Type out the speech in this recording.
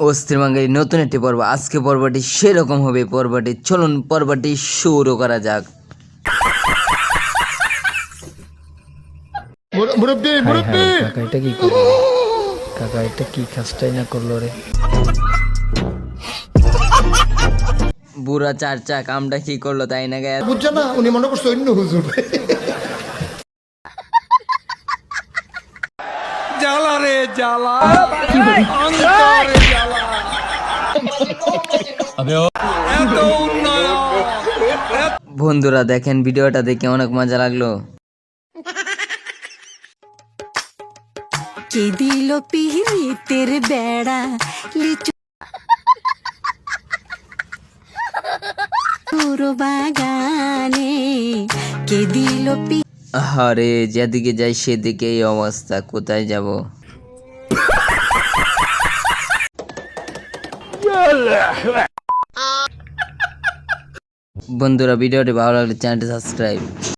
অস্থির বাঙালি নতুন একটি পর্ব। আজকে পর্বটি সেরকম হবে। চলুন পর্বটি শুরু করা যাক। কাকা এটা কি করলো? কাকা এটা কি কাজটাই না করলো রে। বুড়া চাচা কামটা কি করলো তাই না গায়ে বুঝছো না, উনি মনে করছে অন্য হুজুর। জ্বালা রে জ্বালা, অন্তরে জ্বালা। এত উন্নয়ন। বন্ধুরা দেখেন ভিডিওটা দেখে অনেক মজা লাগলো। কে দিল পিহিতের বেড়া লিচু বাগানে, কে দিল আরে যেদিকে যাই সেদিকে এই অবস্থা, কোথায় যাব? বন্ধুরা ভিডিওটি ভালো লাগলে চ্যানেলটি সাবস্ক্রাইব।